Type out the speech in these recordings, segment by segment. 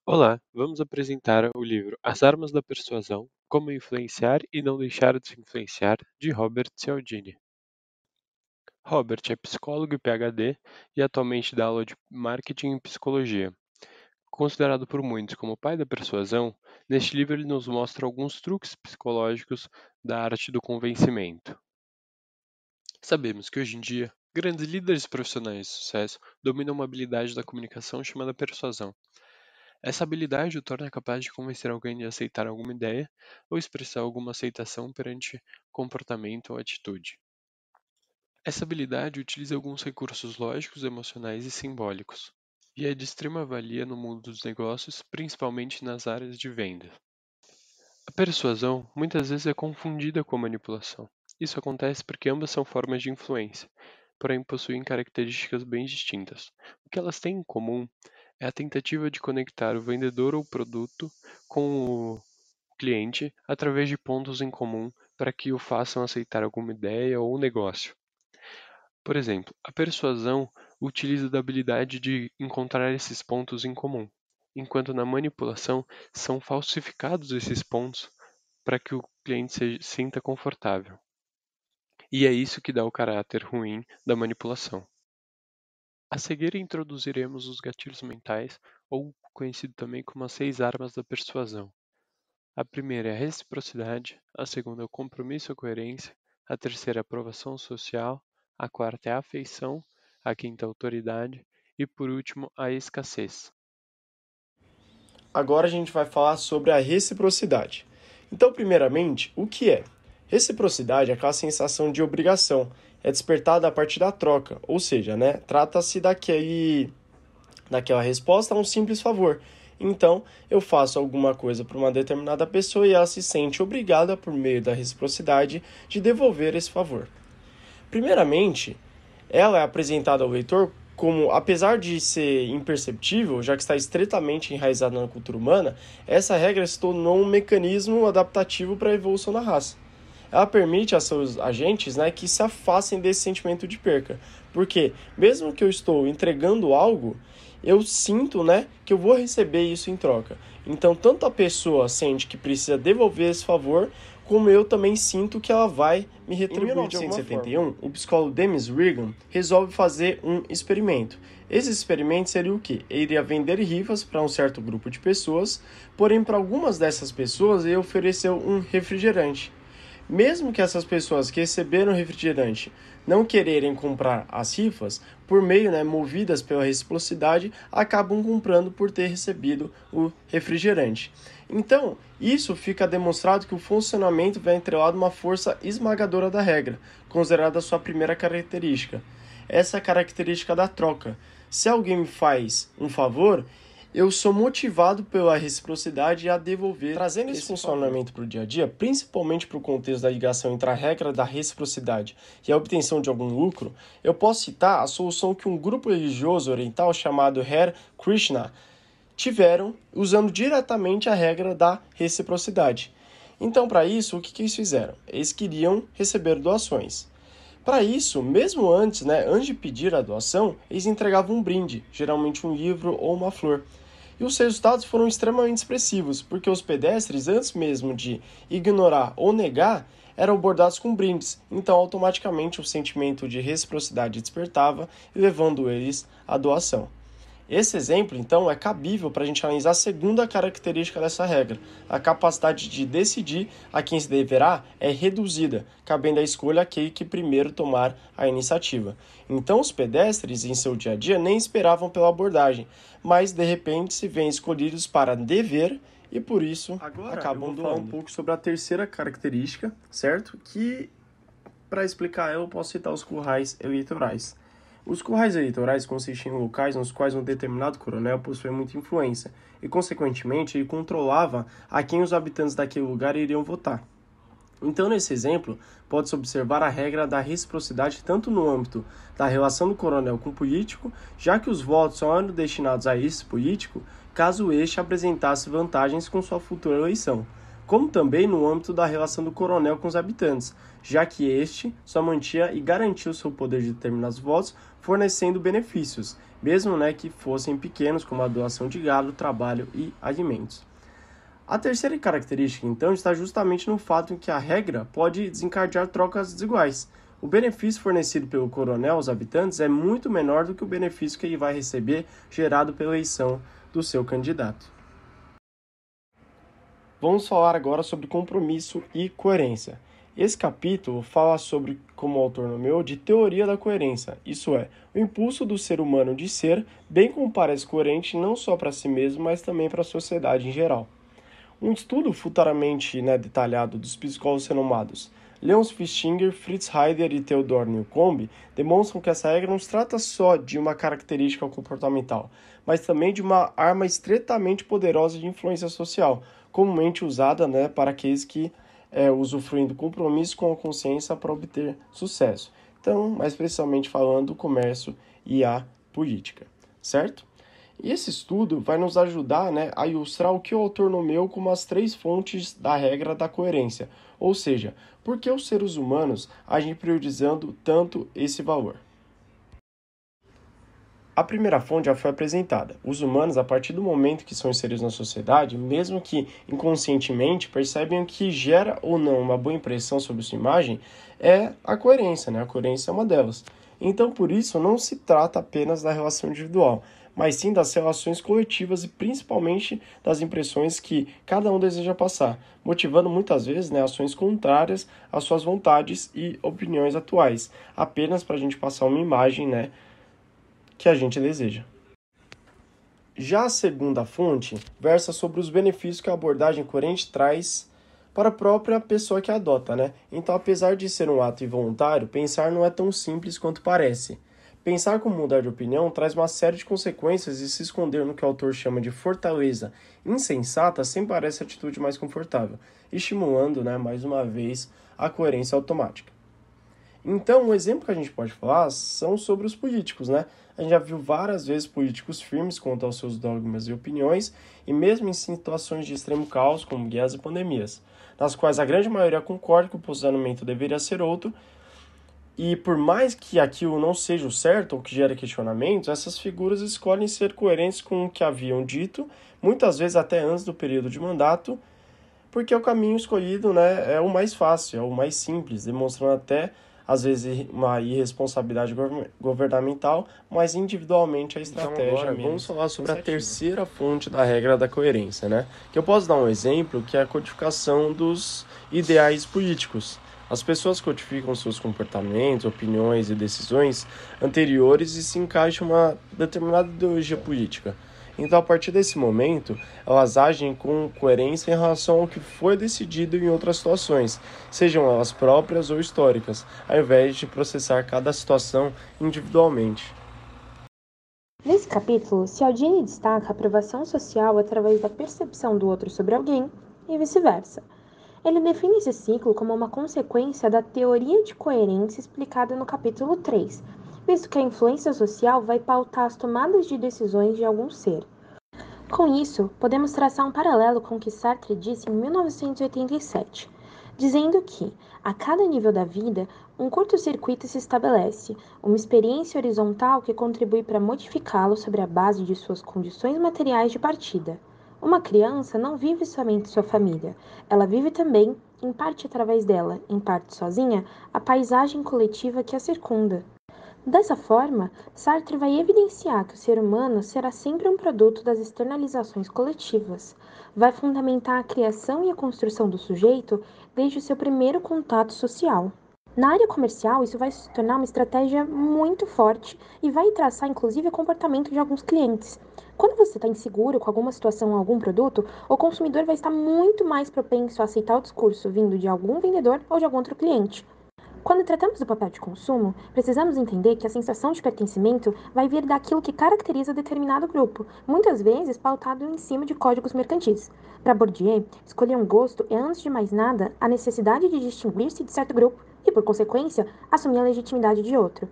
Olá, vamos apresentar o livro As Armas da Persuasão: Como Influenciar e Não Deixar de Se Influenciar, de Robert Cialdini. Robert é psicólogo e PhD e atualmente dá aula de marketing e psicologia. Considerado por muitos como o pai da persuasão, neste livro ele nos mostra alguns truques psicológicos da arte do convencimento. Sabemos que hoje em dia, grandes líderes profissionais de sucesso dominam uma habilidade da comunicação chamada persuasão. Essa habilidade o torna capaz de convencer alguém de aceitar alguma ideia ou expressar alguma aceitação perante comportamento ou atitude. Essa habilidade utiliza alguns recursos lógicos, emocionais e simbólicos, e é de extrema valia no mundo dos negócios, principalmente nas áreas de venda. A persuasão muitas vezes é confundida com a manipulação. Isso acontece porque ambas são formas de influência, porém possuem características bem distintas. O que elas têm em comum é a tentativa de conectar o vendedor ou produto com o cliente através de pontos em comum para que o façam aceitar alguma ideia ou negócio. Por exemplo, a persuasão utiliza da habilidade de encontrar esses pontos em comum, enquanto na manipulação são falsificados esses pontos para que o cliente se sinta confortável. E é isso que dá o caráter ruim da manipulação. A seguir introduziremos os gatilhos mentais, ou conhecido também como as 6 armas da persuasão. A primeira é a reciprocidade, a segunda é o compromisso ou coerência, a terceira é a aprovação social, a quarta é a afeição, a quinta é a autoridade e, por último, a escassez. Agora a gente vai falar sobre a reciprocidade. Então, primeiramente, o que é? Reciprocidade é aquela sensação de obrigação, é despertada a partir da troca, ou seja, trata-se daquela resposta a um simples favor. Então, eu faço alguma coisa para uma determinada pessoa e ela se sente obrigada, por meio da reciprocidade, de devolver esse favor. Primeiramente, ela é apresentada ao leitor como, apesar de ser imperceptível, já que está estritamente enraizada na cultura humana, essa regra se tornou um mecanismo adaptativo para a evolução da raça. Ela permite a seus agentes que se afastem desse sentimento de perca, porque mesmo que eu estou entregando algo, eu sinto que eu vou receber isso em troca. Então, tanto a pessoa sente que precisa devolver esse favor, como eu também sinto que ela vai me retribuir. Em 1971, o psicólogo Dennis Regan resolve fazer um experimento. Esse experimento seria o quê? Ele iria vender rifas para um certo grupo de pessoas, porém para algumas dessas pessoas ele ofereceu um refrigerante. Mesmo que essas pessoas que receberam o refrigerante não quererem comprar as rifas, por meio, movidas pela reciprocidade, acabam comprando por ter recebido o refrigerante. Então, isso fica demonstrado que o funcionamento vai atrelado a uma força esmagadora da regra, considerada a sua primeira característica. Essa é a característica da troca. Se alguém me faz um favor, eu sou motivado pela reciprocidade a devolver. Trazendo esse funcionamento para o dia a dia, principalmente para o contexto da ligação entre a regra da reciprocidade e a obtenção de algum lucro, eu posso citar a solução que um grupo religioso oriental chamado Hare Krishna tiveram usando diretamente a regra da reciprocidade. Então, para isso, o que eles fizeram? Eles queriam receber doações. Para isso, mesmo antes de pedir a doação, eles entregavam um brinde, geralmente um livro ou uma flor. E os resultados foram extremamente expressivos, porque os pedestres, antes mesmo de ignorar ou negar, eram abordados com brindes, então automaticamente o sentimento de reciprocidade despertava, levando eles à doação. Esse exemplo, então, é cabível para a gente analisar a segunda característica dessa regra. A capacidade de decidir a quem se deverá é reduzida, cabendo a escolha àquele que primeiro tomar a iniciativa. Então, os pedestres, em seu dia a dia, nem esperavam pela abordagem, mas, de repente, se veem escolhidos para dever e, por isso, acabam doando. Falar um pouco sobre a terceira característica, certo? Que, para explicar ela, eu posso citar os currais eleitorais. Os currais eleitorais consistem em locais nos quais um determinado coronel possuía muita influência e, consequentemente, ele controlava a quem os habitantes daquele lugar iriam votar. Então, nesse exemplo, pode-se observar a regra da reciprocidade tanto no âmbito da relação do coronel com o político, já que os votos só eram destinados a esse político caso este apresentasse vantagens com sua futura eleição, como também no âmbito da relação do coronel com os habitantes, já que este só mantinha e garantia o seu poder de determinados votos, fornecendo benefícios, mesmo, né, que fossem pequenos, como a doação de gado, trabalho e alimentos. A terceira característica, então, está justamente no fato em que a regra pode desencadear trocas desiguais. O benefício fornecido pelo coronel aos habitantes é muito menor do que o benefício que ele vai receber gerado pela eleição do seu candidato. Vamos falar agora sobre compromisso e coerência. Esse capítulo fala sobre, como o autor nomeou, de teoria da coerência, isso é, o impulso do ser humano de ser, bem como parece coerente não só para si mesmo, mas também para a sociedade em geral. Um estudo futuramente detalhado dos psicólogos renomados Leon Festinger, Fritz Heider e Theodor Newcomb demonstram que essa regra não se trata só de uma característica comportamental, mas também de uma arma estritamente poderosa de influência social, comumente usada para aqueles que usufruem do compromisso com a consciência para obter sucesso. Então, mais precisamente falando, o comércio e a política, certo? E esse estudo vai nos ajudar a ilustrar o que o autor nomeou como as 3 fontes da regra da coerência, ou seja, por que os seres humanos agem priorizando tanto esse valor. A primeira fonte já foi apresentada. Os humanos, a partir do momento que são inseridos na sociedade, mesmo que inconscientemente, percebem o que gera ou não uma boa impressão sobre sua imagem é a coerência, A coerência é uma delas. Então, por isso, não se trata apenas da relação individual, mas sim das relações coletivas e principalmente das impressões que cada um deseja passar, motivando muitas vezes ações contrárias às suas vontades e opiniões atuais, apenas para a gente passar uma imagem que a gente deseja. Já a segunda fonte versa sobre os benefícios que a abordagem coerente traz para a própria pessoa que adota, Então, apesar de ser um ato involuntário, pensar não é tão simples quanto parece. Pensar como mudar de opinião traz uma série de consequências e se esconder no que o autor chama de fortaleza insensata sempre parece a atitude mais confortável, estimulando, mais uma vez, a coerência automática. Então, um exemplo que a gente pode falar são sobre os políticos, A gente já viu várias vezes políticos firmes quanto aos seus dogmas e opiniões, e mesmo em situações de extremo caos, como guerras e pandemias, nas quais a grande maioria concorda que o posicionamento deveria ser outro, e por mais que aquilo não seja o certo ou que gere questionamentos, essas figuras escolhem ser coerentes com o que haviam dito, muitas vezes até antes do período de mandato, porque o caminho escolhido é o mais fácil, é o mais simples, demonstrando até, às vezes, uma irresponsabilidade governamental, mas individualmente a estratégia. Então, agora, vamos falar sobre a terceira fonte da regra da coerência, Que eu posso dar um exemplo, que é a codificação dos ideais políticos. As pessoas codificam seus comportamentos, opiniões e decisões anteriores e se encaixam em uma determinada ideologia política. Então, a partir desse momento, elas agem com coerência em relação ao que foi decidido em outras situações, sejam elas próprias ou históricas, ao invés de processar cada situação individualmente. Nesse capítulo, Cialdini destaca a aprovação social através da percepção do outro sobre alguém e vice-versa. Ele define esse ciclo como uma consequência da teoria de coerência explicada no capítulo 3, visto que a influência social vai pautar as tomadas de decisões de algum ser. Com isso, podemos traçar um paralelo com o que Sartre disse em 1987, dizendo que, a cada nível da vida, um curto-circuito se estabelece, uma experiência horizontal que contribui para modificá-lo sobre a base de suas condições materiais de partida. Uma criança não vive somente sua família, ela vive também, em parte através dela, em parte sozinha, a paisagem coletiva que a circunda. Dessa forma, Sartre vai evidenciar que o ser humano será sempre um produto das externalizações coletivas. Vai fundamentar a criação e a construção do sujeito desde o seu primeiro contato social. Na área comercial, isso vai se tornar uma estratégia muito forte e vai traçar, inclusive, o comportamento de alguns clientes. Quando você está inseguro com alguma situação ou algum produto, o consumidor vai estar muito mais propenso a aceitar o discurso vindo de algum vendedor ou de algum outro cliente. Quando tratamos do papel de consumo, precisamos entender que a sensação de pertencimento vai vir daquilo que caracteriza determinado grupo, muitas vezes pautado em cima de códigos mercantis. Para Bourdieu, escolher um gosto é, antes de mais nada, a necessidade de distinguir-se de certo grupo e, por consequência, assumir a legitimidade de outro.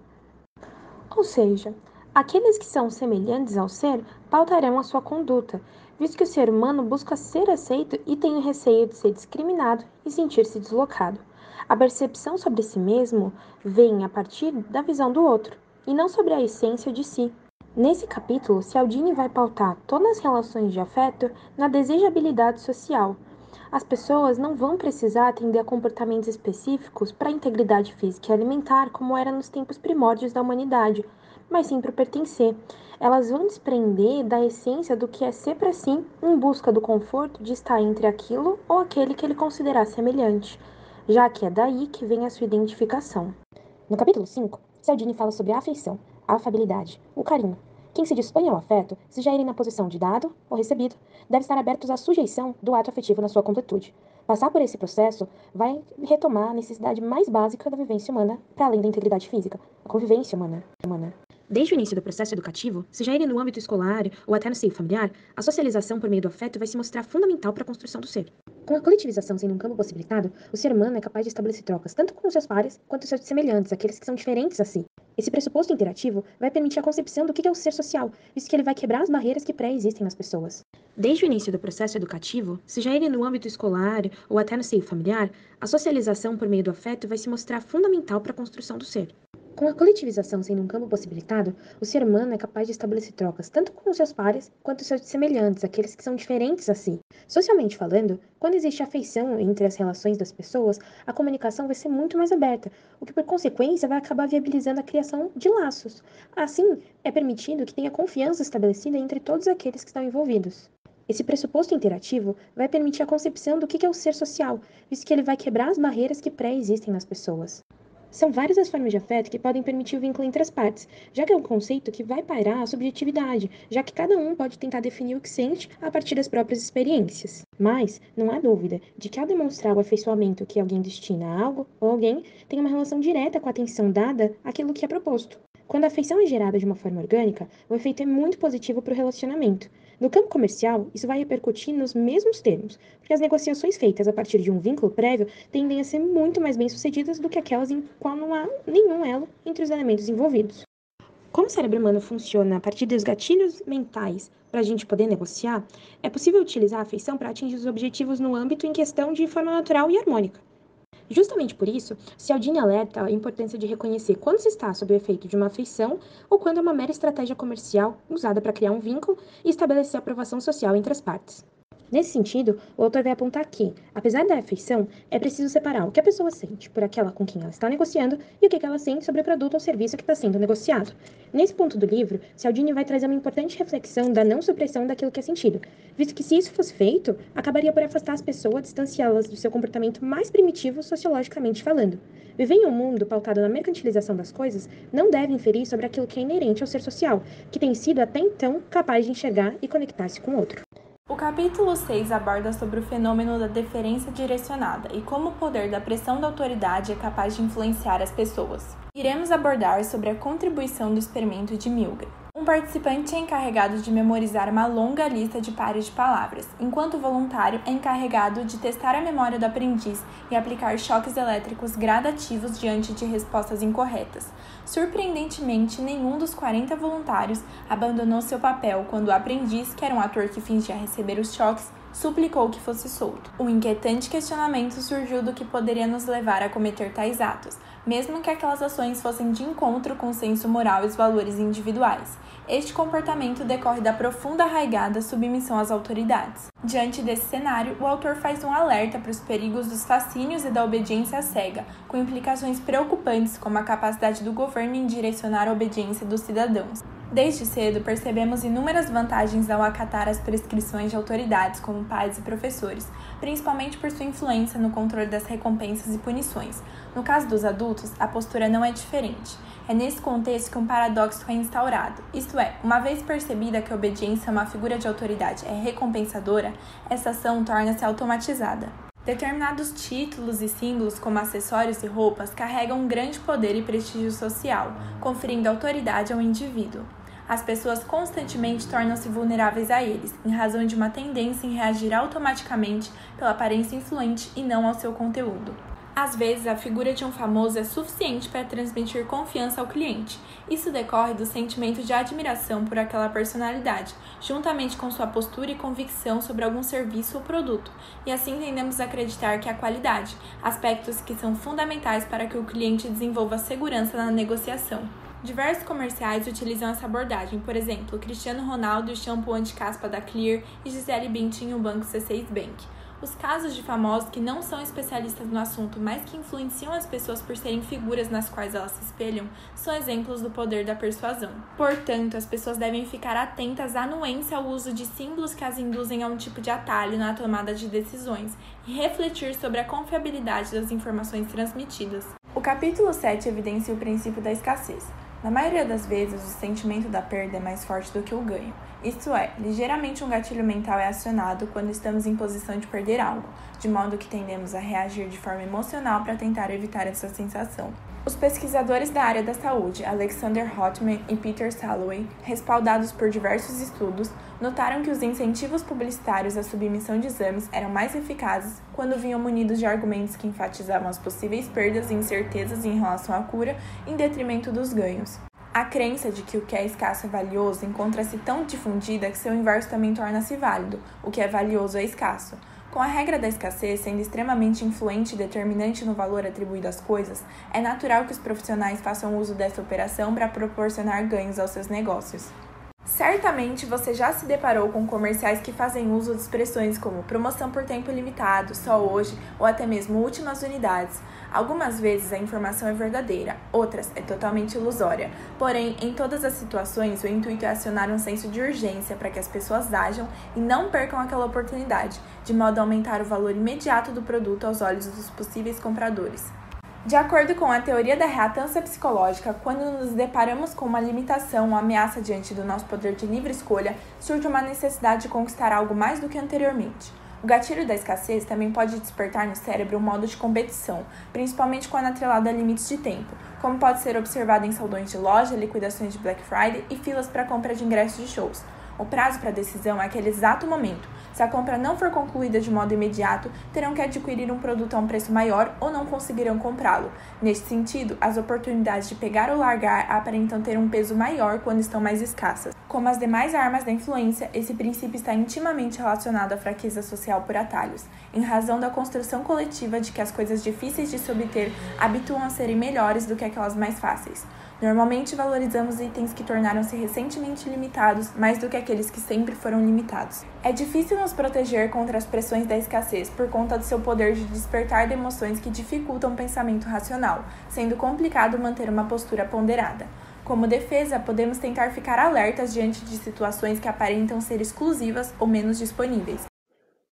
Ou seja, aqueles que são semelhantes ao ser pautarão a sua conduta, visto que o ser humano busca ser aceito e tem o receio de ser discriminado e sentir-se deslocado. A percepção sobre si mesmo vem a partir da visão do outro, e não sobre a essência de si. Nesse capítulo, Cialdini vai pautar todas as relações de afeto na desejabilidade social. As pessoas não vão precisar atender a comportamentos específicos para a integridade física e alimentar, como era nos tempos primórdios da humanidade, mas sim para pertencer. Elas vão desprender da essência do que é ser para si, em busca do conforto de estar entre aquilo ou aquele que ele considerar semelhante, já que é daí que vem a sua identificação. No capítulo 5, Cialdini fala sobre a afeição, a afabilidade, o carinho. Quem se dispõe ao afeto, seja ele na posição de dado ou recebido, deve estar abertos à sujeição do ato afetivo na sua completude. Passar por esse processo vai retomar a necessidade mais básica da vivência humana, para além da integridade física, a convivência humana. Desde o início do processo educativo, seja ele no âmbito escolar ou até no seio familiar, a socialização por meio do afeto vai se mostrar fundamental para a construção do ser. Com a coletivização sendo um campo possibilitado, o ser humano é capaz de estabelecer trocas tanto com seus pares quanto seus semelhantes, aqueles que são diferentes a si. Esse pressuposto interativo vai permitir a concepção do que é o ser social, visto que ele vai quebrar as barreiras que pré-existem nas pessoas. Desde o início do processo educativo, seja ele no âmbito escolar ou até no seio familiar, a socialização por meio do afeto vai se mostrar fundamental para a construção do ser. Com a coletivização sendo um campo possibilitado, o ser humano é capaz de estabelecer trocas tanto com seus pares quanto seus semelhantes, aqueles que são diferentes a si. Socialmente falando, quando existe afeição entre as relações das pessoas, a comunicação vai ser muito mais aberta, o que por consequência vai acabar viabilizando a criação de laços. Assim, é permitido que tenha confiança estabelecida entre todos aqueles que estão envolvidos. Esse pressuposto interativo vai permitir a concepção do que é o ser social, visto que ele vai quebrar as barreiras que pré-existem nas pessoas. São várias as formas de afeto que podem permitir o vínculo entre as partes, já que é um conceito que vai pairar a subjetividade, já que cada um pode tentar definir o que sente a partir das próprias experiências. Mas não há dúvida de que ao demonstrar o afeiçoamento que alguém destina a algo ou alguém, tem uma relação direta com a atenção dada àquilo que é proposto. Quando a afeição é gerada de uma forma orgânica, o efeito é muito positivo para o relacionamento. No campo comercial, isso vai repercutir nos mesmos termos, porque as negociações feitas a partir de um vínculo prévio tendem a ser muito mais bem-sucedidas do que aquelas em qual não há nenhum elo entre os elementos envolvidos. Como o cérebro humano funciona a partir dos gatilhos mentais para a gente poder negociar, é possível utilizar a afeição para atingir os objetivos no âmbito em questão de forma natural e harmônica. Justamente por isso, Cialdini alerta a importância de reconhecer quando se está sob o efeito de uma afeição ou quando é uma mera estratégia comercial usada para criar um vínculo e estabelecer aprovação social entre as partes. Nesse sentido, o autor vai apontar que, apesar da afeição, é preciso separar o que a pessoa sente por aquela com quem ela está negociando e o que ela sente sobre o produto ou serviço que está sendo negociado. Nesse ponto do livro, Cialdini vai trazer uma importante reflexão da não supressão daquilo que é sentido, visto que se isso fosse feito, acabaria por afastar as pessoas, distanciá-las do seu comportamento mais primitivo sociologicamente falando. Viver em um mundo pautado na mercantilização das coisas não deve inferir sobre aquilo que é inerente ao ser social, que tem sido até então capaz de enxergar e conectar-se com o outro. O capítulo 6 aborda sobre o fenômeno da deferência direcionada e como o poder da pressão da autoridade é capaz de influenciar as pessoas. Iremos abordar sobre a contribuição do experimento de Milgram. Um participante é encarregado de memorizar uma longa lista de pares de palavras, enquanto o voluntário é encarregado de testar a memória do aprendiz e aplicar choques elétricos gradativos diante de respostas incorretas. Surpreendentemente, nenhum dos 40 voluntários abandonou seu papel quando o aprendiz, que era um ator que fingia receber os choques, suplicou que fosse solto. Um inquietante questionamento surgiu do que poderia nos levar a cometer tais atos, mesmo que aquelas ações fossem de encontro com o senso moral e os valores individuais. Este comportamento decorre da profunda arraigada submissão às autoridades. Diante desse cenário, o autor faz um alerta para os perigos dos fascínios e da obediência cega, com implicações preocupantes como a capacidade do governo em direcionar a obediência dos cidadãos. Desde cedo, percebemos inúmeras vantagens ao acatar as prescrições de autoridades como pais e professores, principalmente por sua influência no controle das recompensas e punições. No caso dos adultos, a postura não é diferente. É nesse contexto que um paradoxo é instaurado, isto é, uma vez percebida que a obediência a uma figura de autoridade é recompensadora, essa ação torna-se automatizada. Determinados títulos e símbolos, como acessórios e roupas, carregam um grande poder e prestígio social, conferindo autoridade ao indivíduo. As pessoas constantemente tornam-se vulneráveis a eles, em razão de uma tendência em reagir automaticamente pela aparência influente e não ao seu conteúdo. Às vezes, a figura de um famoso é suficiente para transmitir confiança ao cliente. Isso decorre do sentimento de admiração por aquela personalidade, juntamente com sua postura e convicção sobre algum serviço ou produto, e assim tendemos a acreditar que a qualidade, aspectos que são fundamentais para que o cliente desenvolva segurança na negociação. Diversos comerciais utilizam essa abordagem, por exemplo, Cristiano Ronaldo e o shampoo anti-caspa da Clear e Gisele Bündchen e o banco C6 Bank. Os casos de famosos que não são especialistas no assunto, mas que influenciam as pessoas por serem figuras nas quais elas se espelham, são exemplos do poder da persuasão. Portanto, as pessoas devem ficar atentas à anuência ao uso de símbolos que as induzem a um tipo de atalho na tomada de decisões e refletir sobre a confiabilidade das informações transmitidas. O capítulo 7 evidencia o princípio da escassez. Na maioria das vezes, o sentimento da perda é mais forte do que o ganho. Isto é, ligeiramente um gatilho mental é acionado quando estamos em posição de perder algo, de modo que tendemos a reagir de forma emocional para tentar evitar essa sensação. Os pesquisadores da área da saúde, Alexander Hotman e Peter Salovey, respaldados por diversos estudos, notaram que os incentivos publicitários à submissão de exames eram mais eficazes quando vinham munidos de argumentos que enfatizavam as possíveis perdas e incertezas em relação à cura, em detrimento dos ganhos. A crença de que o que é escasso é valioso encontra-se tão difundida que seu inverso também torna-se válido, o que é valioso é escasso. Com a regra da escassez sendo extremamente influente e determinante no valor atribuído às coisas, é natural que os profissionais façam uso dessa operação para proporcionar ganhos aos seus negócios. Certamente você já se deparou com comerciais que fazem uso de expressões como promoção por tempo limitado, só hoje ou até mesmo últimas unidades. Algumas vezes a informação é verdadeira, outras é totalmente ilusória. Porém, em todas as situações, o intuito é acionar um senso de urgência para que as pessoas ajam e não percam aquela oportunidade, de modo a aumentar o valor imediato do produto aos olhos dos possíveis compradores. De acordo com a teoria da reatância psicológica, quando nos deparamos com uma limitação ou ameaça diante do nosso poder de livre escolha, surge uma necessidade de conquistar algo mais do que anteriormente. O gatilho da escassez também pode despertar no cérebro um modo de competição, principalmente quando atrelado a limites de tempo, como pode ser observado em saldões de loja, liquidações de Black Friday e filas para compra de ingressos de shows. O prazo para a decisão é aquele exato momento. Se a compra não for concluída de modo imediato, terão que adquirir um produto a um preço maior ou não conseguirão comprá-lo. Neste sentido, as oportunidades de pegar ou largar aparentam ter um peso maior quando estão mais escassas. Como as demais armas da influência, esse princípio está intimamente relacionado à fraqueza social por atalhos, em razão da construção coletiva de que as coisas difíceis de se obter habituam a serem melhores do que aquelas mais fáceis. Normalmente valorizamos itens que tornaram-se recentemente limitados mais do que aqueles que sempre foram limitados. É difícil nos proteger contra as pressões da escassez por conta do seu poder de despertar de emoções que dificultam o pensamento racional, sendo complicado manter uma postura ponderada. Como defesa, podemos tentar ficar alertas diante de situações que aparentam ser exclusivas ou menos disponíveis.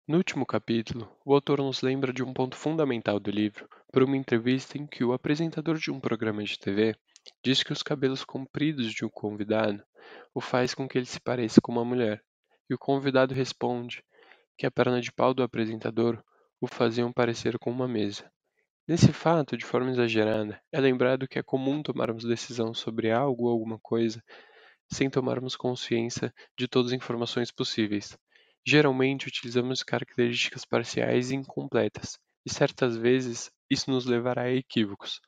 No último capítulo, o autor nos lembra de um ponto fundamental do livro por uma entrevista em que o apresentador de um programa de TV diz que os cabelos compridos de um convidado o faz com que ele se pareça com uma mulher, e o convidado responde que a perna de pau do apresentador o faziam parecer com uma mesa. Nesse fato, de forma exagerada, é lembrado que é comum tomarmos decisão sobre algo ou alguma coisa sem tomarmos consciência de todas as informações possíveis. Geralmente utilizamos características parciais e incompletas, e certas vezes isso nos levará a equívocos,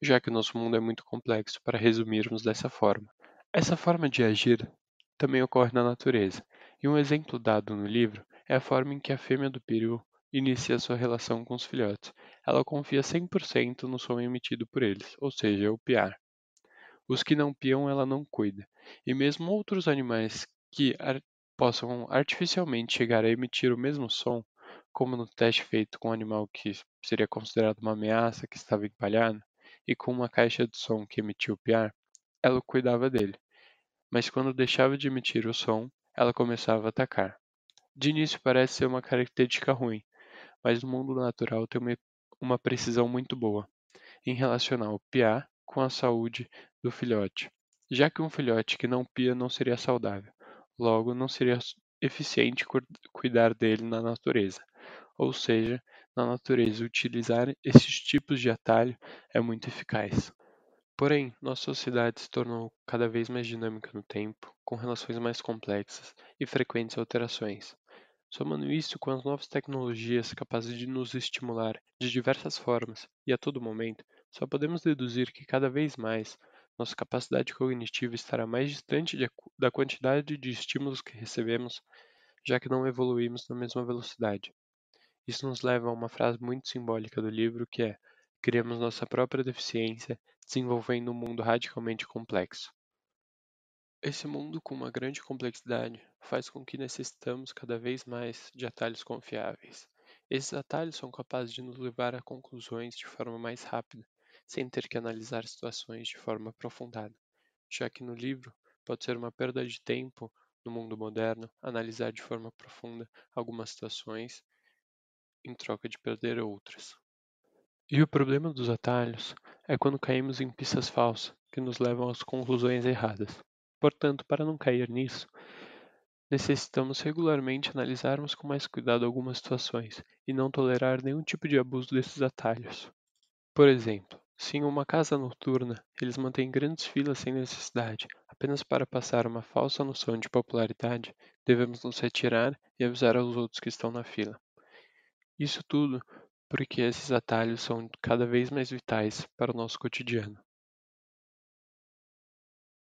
já que o nosso mundo é muito complexo para resumirmos dessa forma. Essa forma de agir também ocorre na natureza, e um exemplo dado no livro é a forma em que a fêmea do peru inicia sua relação com os filhotes. Ela confia 100% no som emitido por eles, ou seja, o piar. Os que não piam ela não cuida, e mesmo outros animais que possam artificialmente chegar a emitir o mesmo som, como no teste feito com um animal que seria considerado uma ameaça que estava empalhado, e com uma caixa de som que emitia o piar, ela cuidava dele, mas quando deixava de emitir o som, ela começava a atacar. De início parece ser uma característica ruim, mas no mundo natural tem uma precisão muito boa em relacionar o piar com a saúde do filhote, já que um filhote que não pia não seria saudável, logo não seria eficiente cuidar dele na natureza. Ou seja, na natureza, utilizar esses tipos de atalho é muito eficaz. Porém, nossa sociedade se tornou cada vez mais dinâmica no tempo, com relações mais complexas e frequentes alterações. Somando isso com as novas tecnologias capazes de nos estimular de diversas formas e a todo momento, só podemos deduzir que cada vez mais nossa capacidade cognitiva estará mais distante da quantidade de estímulos que recebemos, já que não evoluímos na mesma velocidade. Isso nos leva a uma frase muito simbólica do livro que é: criamos nossa própria deficiência desenvolvendo um mundo radicalmente complexo. Esse mundo com uma grande complexidade faz com que necessitamos cada vez mais de atalhos confiáveis. Esses atalhos são capazes de nos levar a conclusões de forma mais rápida, sem ter que analisar situações de forma aprofundada, já que no livro pode ser uma perda de tempo no mundo moderno analisar de forma profunda algumas situações em troca de perder outras. E o problema dos atalhos é quando caímos em pistas falsas que nos levam às conclusões erradas. Portanto, para não cair nisso, necessitamos regularmente analisarmos com mais cuidado algumas situações e não tolerar nenhum tipo de abuso desses atalhos. Por exemplo, se em uma casa noturna eles mantêm grandes filas sem necessidade, apenas para passar uma falsa noção de popularidade, devemos nos retirar e avisar aos outros que estão na fila. Isso tudo porque esses atalhos são cada vez mais vitais para o nosso cotidiano.